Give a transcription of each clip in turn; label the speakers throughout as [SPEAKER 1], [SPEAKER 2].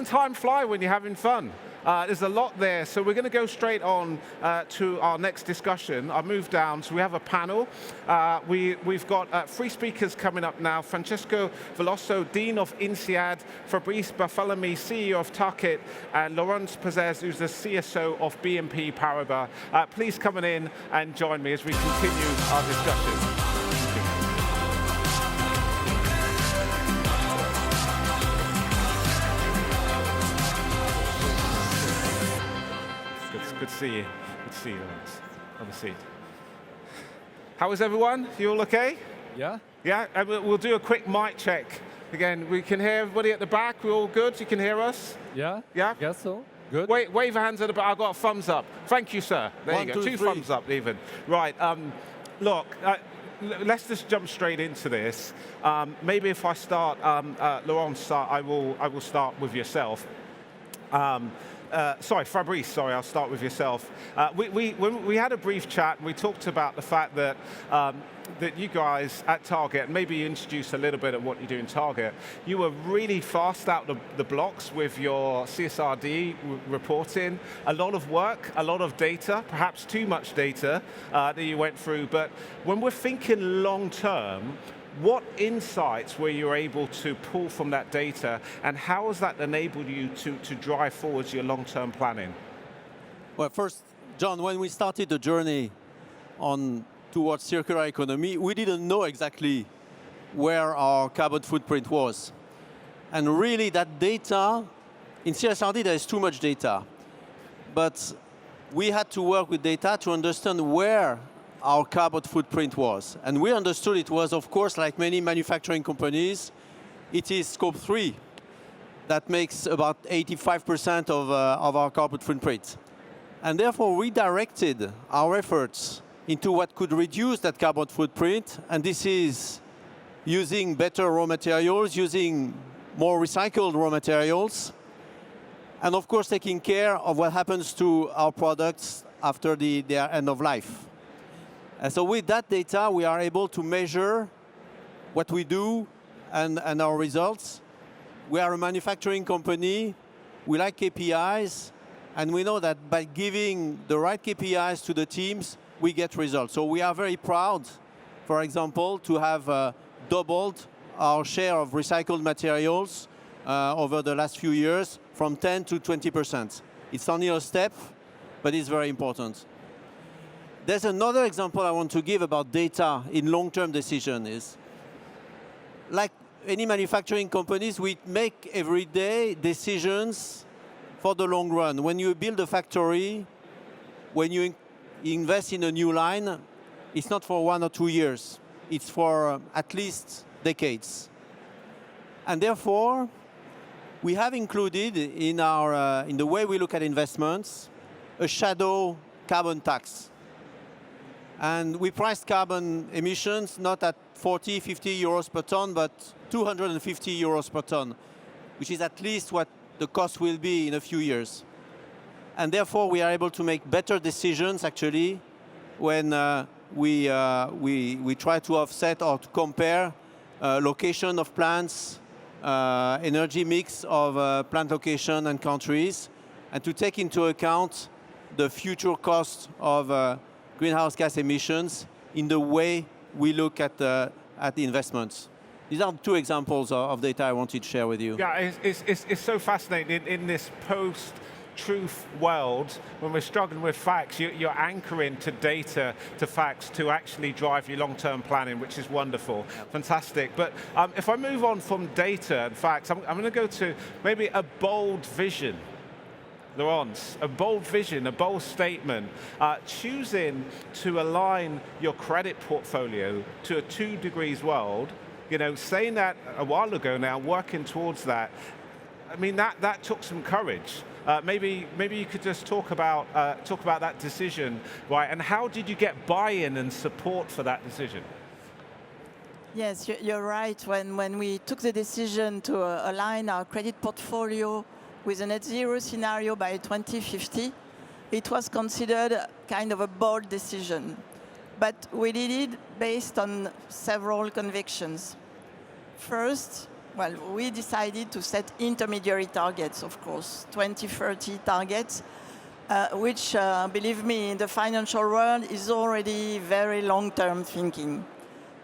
[SPEAKER 1] doesn't time fly when you're having fun? There's a lot there, so we're going to go straight on to our next discussion. I'll move down, so we have a panel. We've got 3 speakers coming up now. Francesco Veloso, Dean of INSEAD, Fabrice Barthélemy, CEO of Tarkett, and Laurence Pessez, who's the CSO of BNP Paribas. Please come in and join me as we continue our discussion. Good to see you. Good to see you, Laurence. Have a seat. How is everyone? You all okay?
[SPEAKER 2] Yeah.
[SPEAKER 1] Yeah, and we'll do a quick mic check. Again, we can hear everybody at the back. We're all good? You can hear us?
[SPEAKER 2] Yeah.
[SPEAKER 1] Yeah?
[SPEAKER 2] Guess so. Good.
[SPEAKER 1] Wave your hands at the back. I've got a thumbs up. Thank you, sir. There
[SPEAKER 2] 1,
[SPEAKER 1] you go.
[SPEAKER 2] 2,
[SPEAKER 1] 2
[SPEAKER 2] 3.
[SPEAKER 1] thumbs up, even. Right. Look, let's just jump straight into this. Maybe if I start, Laurence, I will start with yourself. Sorry, Fabrice, sorry, I'll start with yourself. When we had a brief chat, and we talked about the fact that that you guys at Target, maybe you introduce a little bit of what you do in Target, you were really fast out the blocks with your CSRD reporting, a lot of work, a lot of data, perhaps too much data that you went through, but when we're thinking long term, what insights were you able to pull from that data, and how has that enabled you to drive forwards your long-term planning?
[SPEAKER 2] Well, first, John, when we started the journey towards circular economy, we didn't know exactly where our carbon footprint was. And really, that data, in CSRD, there is too much data. But we had to work with data to understand where our carbon footprint was. And we understood it was, of course, like many manufacturing companies, it is scope 3 that makes about 85% of our carbon footprint. And therefore, we directed our efforts into what could reduce that carbon footprint, and this is using better raw materials, using more recycled raw materials, and of course, taking care of what happens to our products after their end of life. And so with that data, we are able to measure what we do and our results. We are a manufacturing company. We like KPIs. And we know that by giving the right KPIs to the teams, we get results. So we are very proud, for example, to have doubled our share of recycled materials over the last few years from 10 to 20%. It's only a step, but it's very important. There's another example I want to give about data in long-term decision is, like any manufacturing companies, we make every day decisions for the long run. When you build a factory, when you invest in a new line, it's not for 1 or 2 years. It's for at least decades. And therefore, we have included in the way we look at investments, a shadow carbon tax. And we priced carbon emissions not at 40, 50 euros per ton, but 250 euros per ton, which is at least what the cost will be in a few years. And therefore, we are able to make better decisions, actually, when we try to offset or to compare location of plants, energy mix of plant location and countries, and to take into account the future cost of greenhouse gas emissions in the way we look at the investments. These are 2 examples of data I wanted to share with you.
[SPEAKER 1] Yeah, it's so fascinating in this post-truth world, when we're struggling with facts, you're anchoring to data, to facts, to actually drive your long-term planning, which is wonderful. Fantastic. But if I move on from data and facts, I'm going to go to maybe a bold vision. Laurence, a bold vision, a bold statement, choosing to align your credit portfolio to a 2 degrees world, you know, saying that a while ago now, working towards that, I mean, that took some courage. Maybe you could just talk about that decision, right? And how did you get buy-in and support for that decision?
[SPEAKER 3] Yes, you're right. When we took the decision to align our credit portfolio with a net zero scenario by 2050, it was considered kind of a bold decision. But we did it based on several convictions. First, Well, we decided to set intermediary targets, of course, 2030 targets, which, believe me, in the financial world is already very long-term thinking.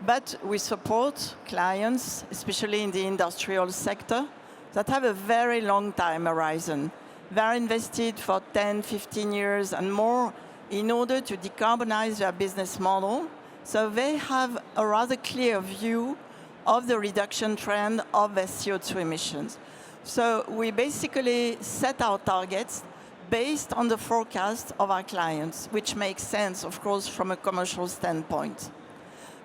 [SPEAKER 3] But we support clients, especially in the industrial sector, that have a very long time horizon. They're invested for 10, 15 years and more in order to decarbonize their business model. So they have a rather clear view of the reduction trend of their CO2 emissions. So we basically set our targets based on the forecast of our clients, which makes sense, of course, from a commercial standpoint.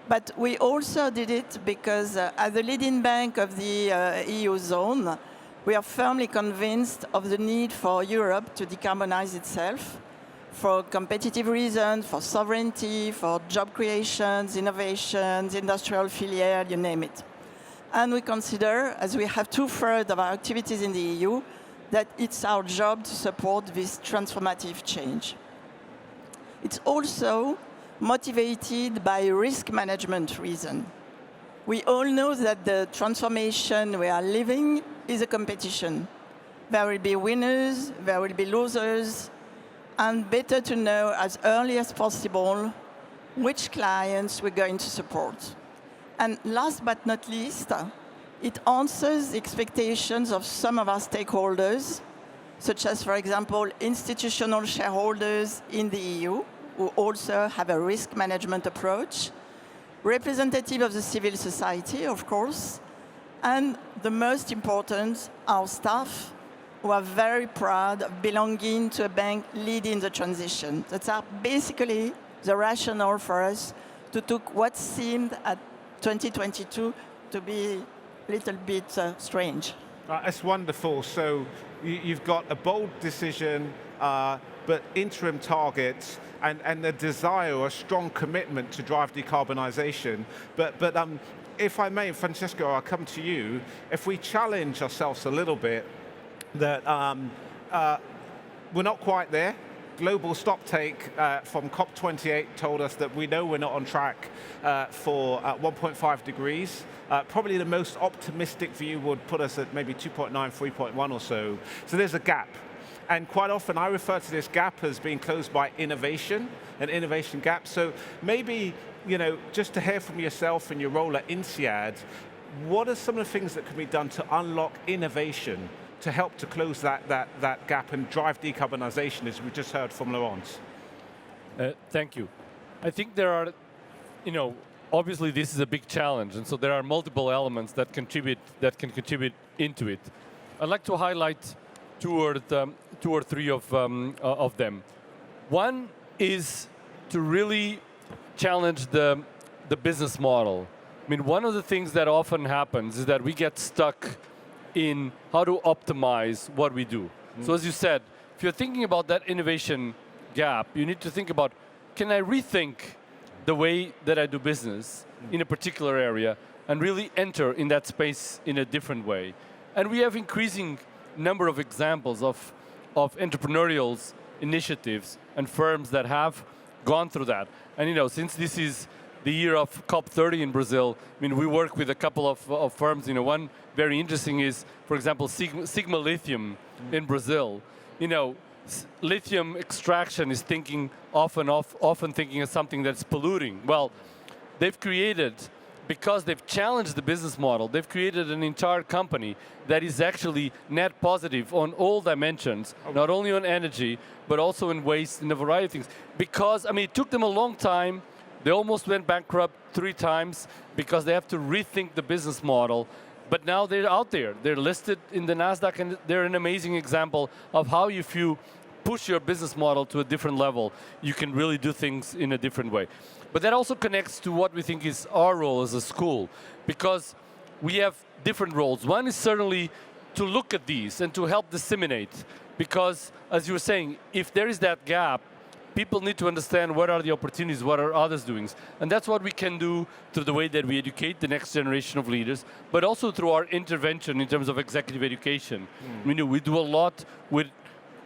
[SPEAKER 3] But we also did it because as the leading bank of the EU zone, we are firmly convinced of the need for Europe to decarbonize itself for competitive reasons, for sovereignty, for job creations, innovations, industrial filière, you name it. And we consider, as we have 2/3 of our activities in the EU, that it's our job to support this transformative change. It's also motivated by risk management reason. We all know that the transformation we are living is a competition. There will be winners, there will be losers, and better to know as early as possible which clients we're going to support. And last but not least, it answers the expectations of some of our stakeholders, such as, for example, institutional shareholders in the EU, who also have a risk management approach, representative of the civil society, of course, and the most important, our staff, who are very proud of belonging to a bank leading the transition. That's basically the rationale for us to take what seemed at 2022 to be a little bit strange.
[SPEAKER 1] That's wonderful. So you've got a bold decision, but interim targets, and the desire or a strong commitment to drive decarbonisation. But if I may, Francesco, I'll come to you. If we challenge ourselves a little bit, that we're not quite there. Global stocktake from COP28 told us that we know we're not on track for 1.5 degrees. Probably the most optimistic view would put us at maybe 2.9, 3.1 or so. So there's a gap. And quite often I refer to this gap as being closed by innovation, an innovation gap. So maybe, just to hear from yourself and your role at INSEAD, what are some of the things that can be done to unlock innovation to help to close that gap and drive decarbonisation, as we just heard from Laurence?
[SPEAKER 4] Thank you. I think there are, obviously this is a big challenge, and so there are multiple elements that can contribute into it. I'd like to highlight two or three of them. One is to really challenge the business model. I mean, one of the things that often happens is that we get stuck in how to optimize what we do. So as you said, if you're thinking about that innovation gap, you need to think about, can I rethink the way that I do business in a particular area and really enter in that space in a different way? And we have increasing number of examples of entrepreneurial initiatives and firms that have gone through that. And since this is the year of COP30 in Brazil, I mean, we work with a couple of firms. One very interesting is, for example, Sigma Lithium in Brazil. Lithium extraction is often thinking of something that's polluting. Well, they've created, because they've challenged the business model, they've created an entire company that is actually net positive on all dimensions, not only on energy, but also in waste and a variety of things. Because, it took them a long time. They almost went bankrupt 3 times because they have to rethink the business model. But now they're out there. They're listed in the NASDAQ, and they're an amazing example of how, if you push your business model to a different level, you can really do things in a different way. But that also connects to what we think is our role as a school, because we have different roles. One is certainly to look at these and to help disseminate, because, as you were saying, if there is that gap, people need to understand what are the opportunities, what are others doing. And that's what we can do through the way that we educate the next generation of leaders, but also through our intervention in terms of executive education. We do a lot with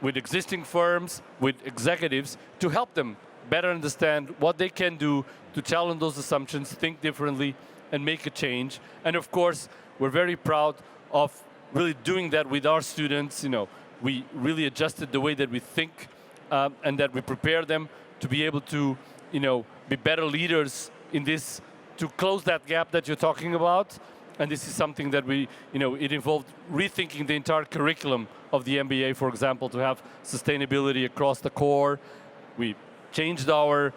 [SPEAKER 4] existing firms, with executives, to help them better understand what they can do to challenge those assumptions, think differently, and make a change. And of course, we're very proud of really doing that with our students. We really adjusted the way that we think and that we prepare them to be able to, be better leaders in this, to close that gap that you're talking about. And this is something that it involved rethinking the entire curriculum of the MBA, for example, to have sustainability across the core. We changed our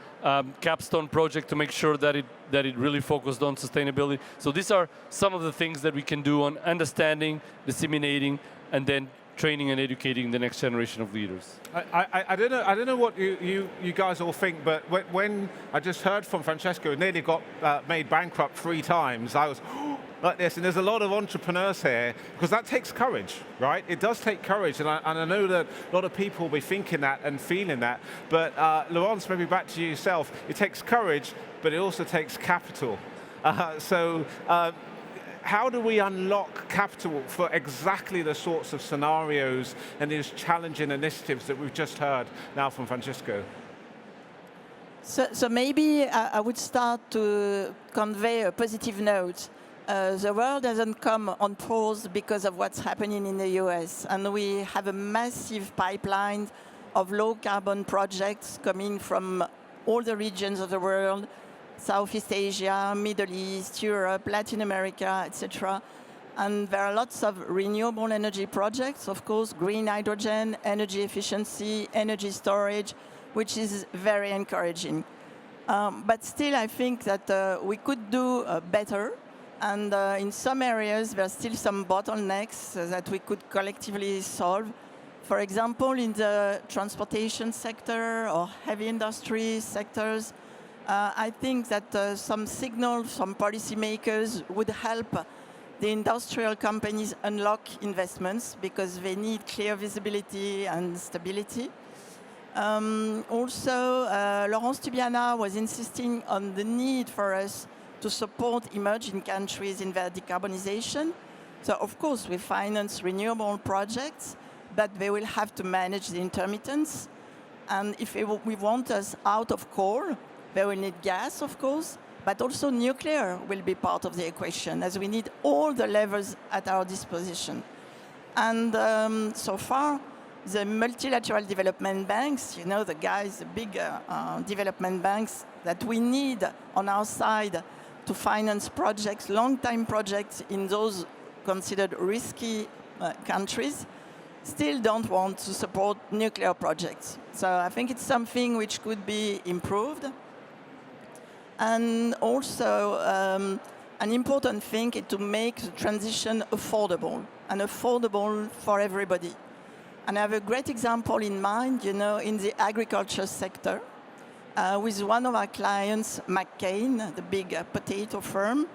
[SPEAKER 4] capstone project to make sure that it really focused on sustainability. So these are some of the things that we can do on understanding, disseminating, and then training and educating the next generation of leaders.
[SPEAKER 1] I don't know what you guys all think, but when I just heard from Francesco, nearly got made bankrupt 3 times, I was like this, and there's a lot of entrepreneurs here, because that takes courage, right? It does take courage, and I know that a lot of people will be thinking that and feeling that, but Laurence, maybe back to yourself, it takes courage, but it also takes capital. How do we unlock capital for exactly the sorts of scenarios and these challenging initiatives that we've just heard now from Francesco?
[SPEAKER 3] So maybe I would start to convey a positive note. The world hasn't come on pause because of what's happening in the US, and we have a massive pipeline of low-carbon projects coming from all the regions of the world, Southeast Asia, Middle East, Europe, Latin America, etc. And there are lots of renewable energy projects, of course, green hydrogen, energy efficiency, energy storage, which is very encouraging. But still, I think that we could do better. And in some areas, there are still some bottlenecks that we could collectively solve. For example, in the transportation sector or heavy industry sectors, I think that some signals from policymakers would help the industrial companies unlock investments because they need clear visibility and stability. Also, Laurence was insisting on the need for us to support emerging countries in their decarbonization. So, of course, we finance renewable projects, but they will have to manage the intermittence. And if we want us out of coal, they will need gas, of course, but also nuclear will be part of the equation, as we need all the levers at our disposition. And so far, the multilateral development banks, the guys, the big development banks that we need on our side to finance projects, long-time projects in those considered risky countries, still don't want to support nuclear projects. So I think it's something which could be improved. And also, an important thing is to make the transition affordable, and affordable for everybody. And I have a great example in mind, in the agriculture sector, with one of our clients, McCain, the big potato firm.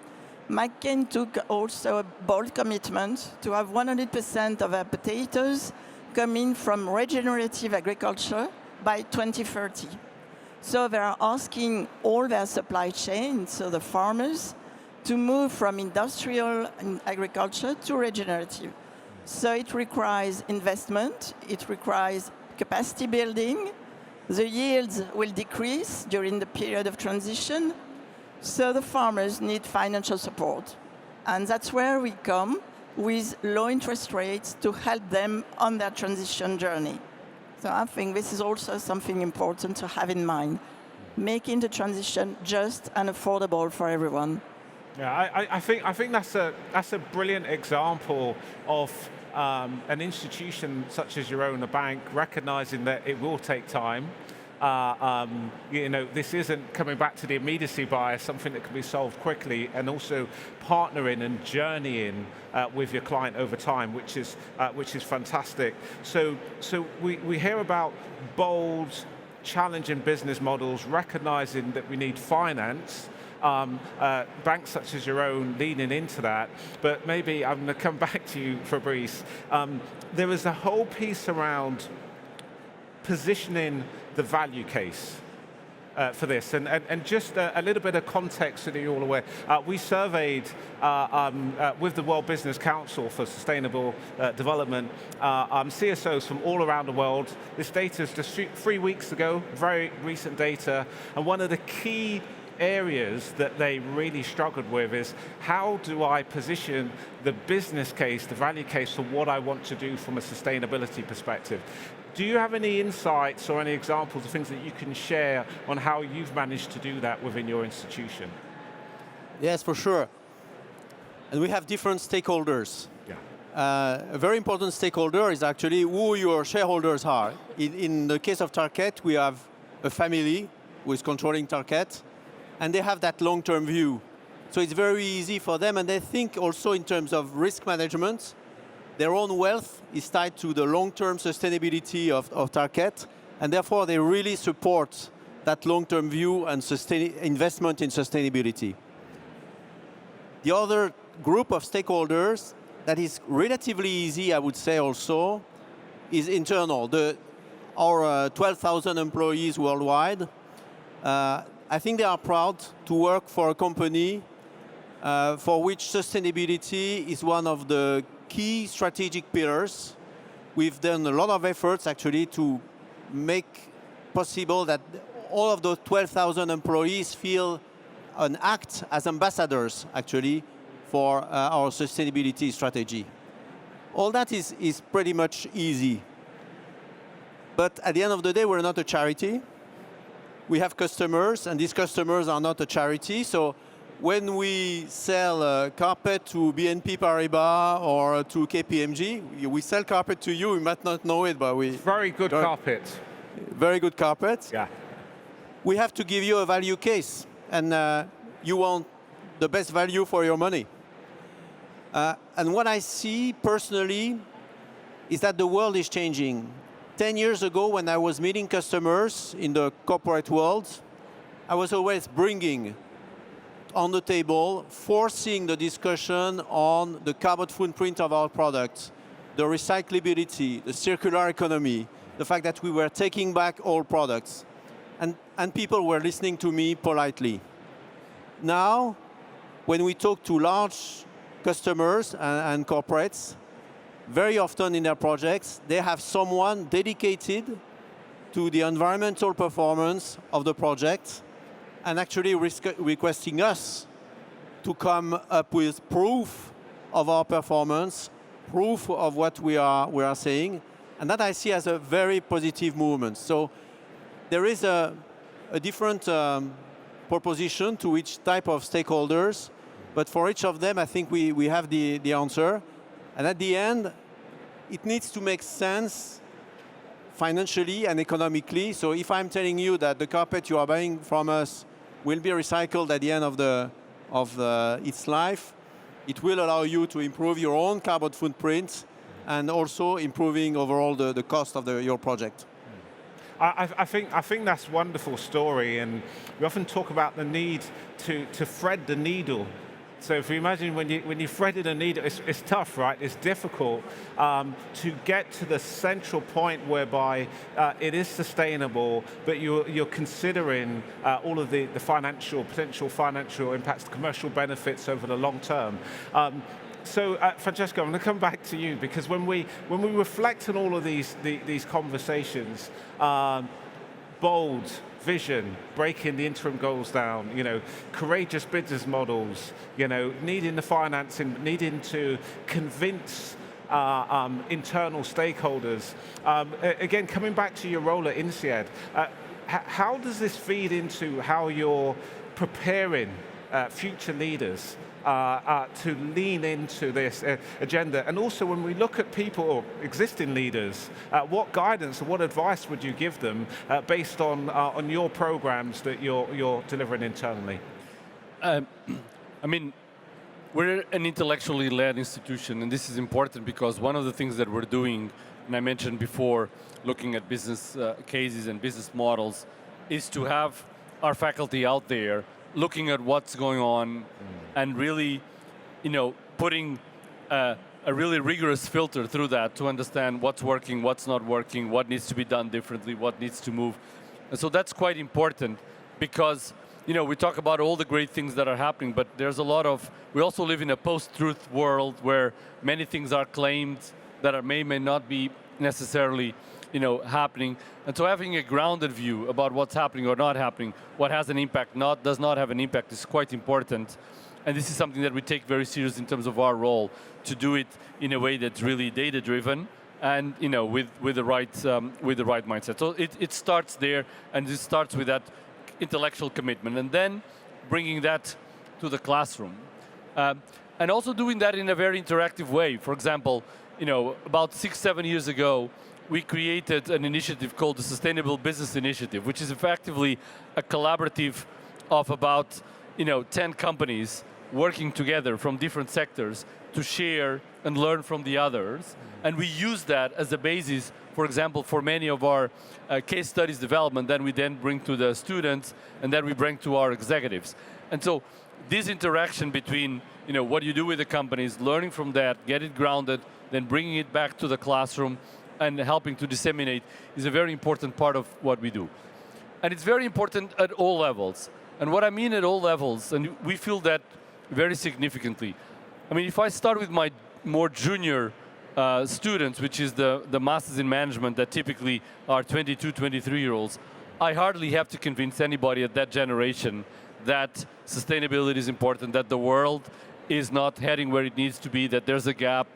[SPEAKER 3] McCain took also a bold commitment to have 100% of our potatoes coming from regenerative agriculture by 2030. So they are asking all their supply chain, so the farmers, to move from industrial agriculture to regenerative. So it requires investment, it requires capacity building, the yields will decrease during the period of transition, so the farmers need financial support. And that's where we come with low interest rates to help them on their transition journey. So I think this is also something important to have in mind, making the transition just and affordable for everyone.
[SPEAKER 1] Yeah, I think that's a brilliant example of an institution such as your own, a bank, recognizing that it will take time. This isn't coming back to the immediacy bias, something that can be solved quickly, and also partnering and journeying with your client over time, which is fantastic. So we hear about bold, challenging business models, recognizing that we need finance. Banks such as your own leaning into that, but maybe I'm going to come back to you, Fabrice. There is a whole piece around positioning the value case for this, and just a little bit of context so that you're all aware. We surveyed with the World Business Council for Sustainable Development CSOs from all around the world. This data is just 3 weeks ago, very recent data, and one of the key areas that they really struggled with is how do I position the business case, the value case for what I want to do from a sustainability perspective. Do you have any insights or any examples of things that you can share on how you've managed to do that within your institution?
[SPEAKER 2] Yes, for sure. And we have different stakeholders.
[SPEAKER 1] Yeah.
[SPEAKER 2] A very important stakeholder is actually who your shareholders are. In the case of Tarkett, we have a family who is controlling Tarkett, and they have that long-term view. So it's very easy for them, and they think also in terms of risk management. Their own wealth is tied to the long-term sustainability of Tarkett, and therefore they really support that long-term view and investment in sustainability. The other group of stakeholders that is relatively easy, I would say also, is internal. Our 12,000 employees worldwide, I think they are proud to work for a company for which sustainability is one of the key strategic pillars. We've done a lot of efforts actually to make possible that all of those 12,000 employees feel and act as ambassadors actually for our sustainability strategy. All that is pretty much easy. But at the end of the day, we're not a charity. We have customers, and these customers are not a charity. So when we sell carpet to BNP Paribas or to KPMG, we sell carpet to you. We might not know it, but we...
[SPEAKER 1] Very good carpet.
[SPEAKER 2] Very good carpet.
[SPEAKER 1] Yeah.
[SPEAKER 2] We have to give you a value case, and you want the best value for your money. And what I see personally is that the world is changing. 10 years ago, when I was meeting customers in the corporate world, I was always bringing on the table, forcing the discussion on the carbon footprint of our products, the recyclability, the circular economy, the fact that we were taking back all products. And people were listening to me politely. Now, when we talk to large customers and corporates, very often in their projects, they have someone dedicated to the environmental performance of the project and actually requesting us to come up with proof of our performance, proof of what we are saying, and that I see as a very positive movement. So there is a different proposition to each type of stakeholders, but for each of them, I think we have the answer. And at the end, it needs to make sense financially and economically. So if I'm telling you that the carpet you are buying from us will be recycled at the end of its life, it will allow you to improve your own carbon footprint and also improving overall the cost of your project.
[SPEAKER 1] I think that's a wonderful story, and we often talk about the need to thread the needle. So if you imagine when you threaded a needle, it's tough, right? It's difficult to get to the central point whereby it is sustainable, but you're considering all of the potential financial impacts, the commercial benefits over the long term. So Francesco, I'm going to come back to you, because when we reflect on all of these conversations, bold vision, breaking the interim goals down, courageous business models, needing the financing, needing to convince internal stakeholders. Again, coming back to your role at INSEAD, how does this feed into how you're preparing future leaders to lean into this agenda? And also, when we look at people or existing leaders, what guidance or what advice would you give them based on your programs that you're delivering internally?
[SPEAKER 4] I mean, we're an intellectually led institution, and this is important because one of the things that we're doing, and I mentioned before, looking at business cases and business models, is to have our faculty out there looking at what's going on and really, putting a really rigorous filter through that to understand what's working, what's not working, what needs to be done differently, what needs to move. And so that's quite important because, we talk about all the great things that are happening, but there's a lot of, we also live in a post-truth world where many things are claimed that may not be necessarily happening. And so having a grounded view about what's happening or not happening, what has an impact, does not have an impact, is quite important. And this is something that we take very serious in terms of our role, to do it in a way that's really data-driven and with the right mindset. So it starts there, and it starts with that intellectual commitment, and then bringing that to the classroom, and also doing that in a very interactive way. For example, about 6-7 years ago, we created an initiative called the Sustainable Business Initiative, which is effectively a collaborative of about 10 companies working together from different sectors to share and learn from the others. And we use that as a basis, for example, for many of our case studies development that we then bring to the students and that we bring to our executives. And so this interaction between what you do with the companies, learning from that, get it grounded, then bringing it back to the classroom and helping to disseminate is a very important part of what we do. And it's very important at all levels. And what I mean at all levels, and we feel that very significantly. I mean, if I start with my more junior students, which is the masters in management that typically are 22, 23-year-olds, I hardly have to convince anybody at that generation that sustainability is important, that the world is not heading where it needs to be, that there's a gap.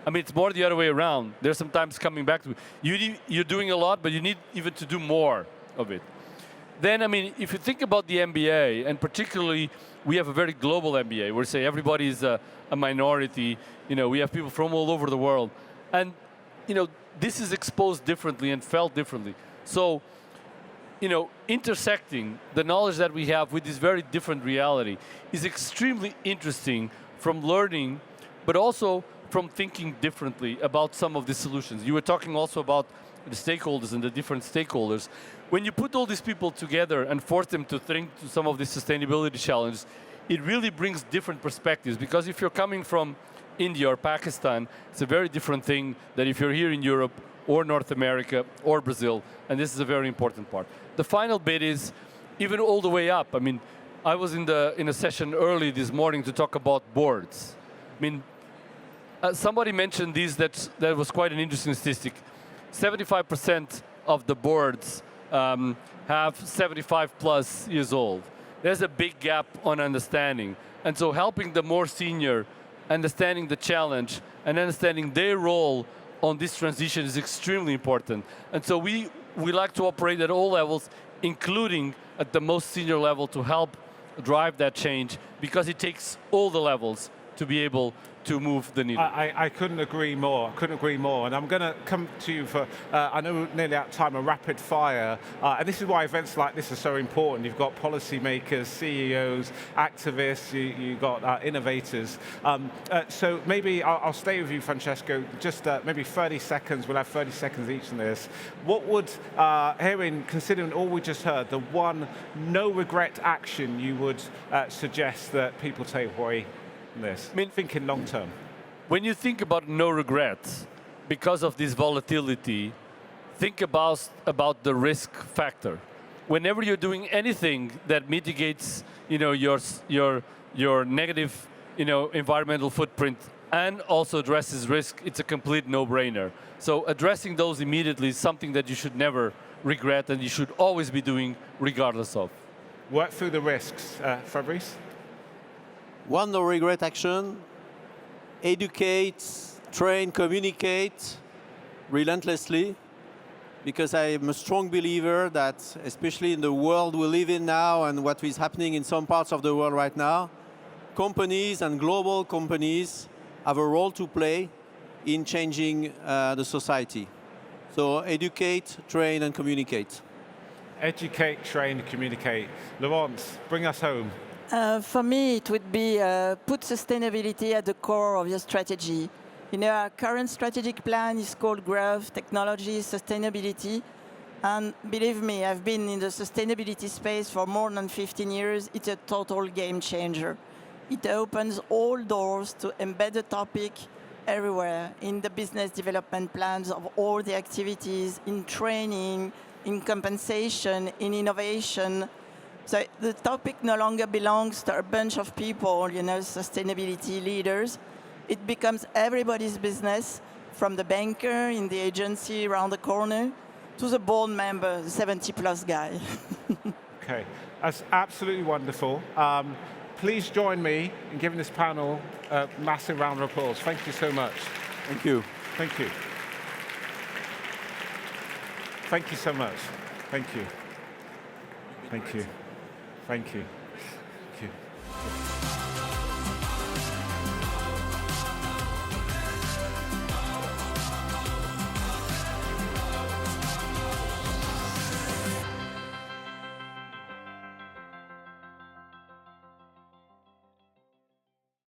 [SPEAKER 4] I mean, it's more the other way around. They're sometimes coming back to you're doing a lot, but you need even to do more of it. Then, I mean, if you think about the MBA, and particularly we have a very global MBA, where say everybody is a minority, we have people from all over the world. And, this is exposed differently and felt differently. So, intersecting the knowledge that we have with this very different reality is extremely interesting from learning, but also from thinking differently about some of the solutions. You were talking also about the stakeholders and the different stakeholders. When you put all these people together and force them to think to some of these sustainability challenges, it really brings different perspectives. Because if you're coming from India or Pakistan, it's a very different thing than if you're here in Europe or North America or Brazil, and this is a very important part. The final bit is even all the way up. I mean, I was in a session early this morning to talk about boards. I mean, somebody mentioned this, that was quite an interesting statistic. 75% of the boards have 75 plus years old. There's a big gap on understanding. And so helping the more senior, understanding the challenge and understanding their role on this transition is extremely important. And so we like to operate at all levels, including at the most senior level, to help drive that change, because it takes all the levels to be able to move the needle.
[SPEAKER 1] I couldn't agree more. And I'm going to come to you for, I know we're nearly out of time, a rapid fire. And this is why events like this are so important. You've got policymakers, CEOs, activists, you've got innovators. So maybe I'll stay with you, Francesco, just maybe 30 seconds. We'll have 30 seconds each on this. What would, considering all we just heard, the one no regret action you would suggest that people take away this? I mean, thinking long term.
[SPEAKER 4] When you think about no regrets, because of this volatility, think about the risk factor. Whenever you're doing anything that mitigates, your negative, environmental footprint and also addresses risk, it's a complete no-brainer. So addressing those immediately is something that you should never regret and you should always be doing regardless of.
[SPEAKER 1] Work through the risks. Fabrice?
[SPEAKER 2] One no regret action: educate, train, communicate relentlessly, because I am a strong believer that, especially in the world we live in now and what is happening in some parts of the world right now, companies and global companies have a role to play in changing the society. So educate, train, and communicate.
[SPEAKER 1] Educate, train, communicate. Laurence, bring us home.
[SPEAKER 3] For me, it would be put sustainability at the core of your strategy. Our current strategic plan is called Growth, Technology, Sustainability. And believe me, I've been in the sustainability space for more than 15 years. It's a total game changer. It opens all doors to embed the topic everywhere, in the business development plans of all the activities, in training, in compensation, in innovation. So the topic no longer belongs to a bunch of people, sustainability leaders. It becomes everybody's business from the banker in the agency around the corner to the board member, the 70-plus guy.
[SPEAKER 1] Okay, that's absolutely wonderful. Please join me in giving this panel a massive round of applause. Thank you so much.
[SPEAKER 2] Thank you.
[SPEAKER 1] Thank you. Thank you so much. Thank you. Thank you. Thank you. Thank you.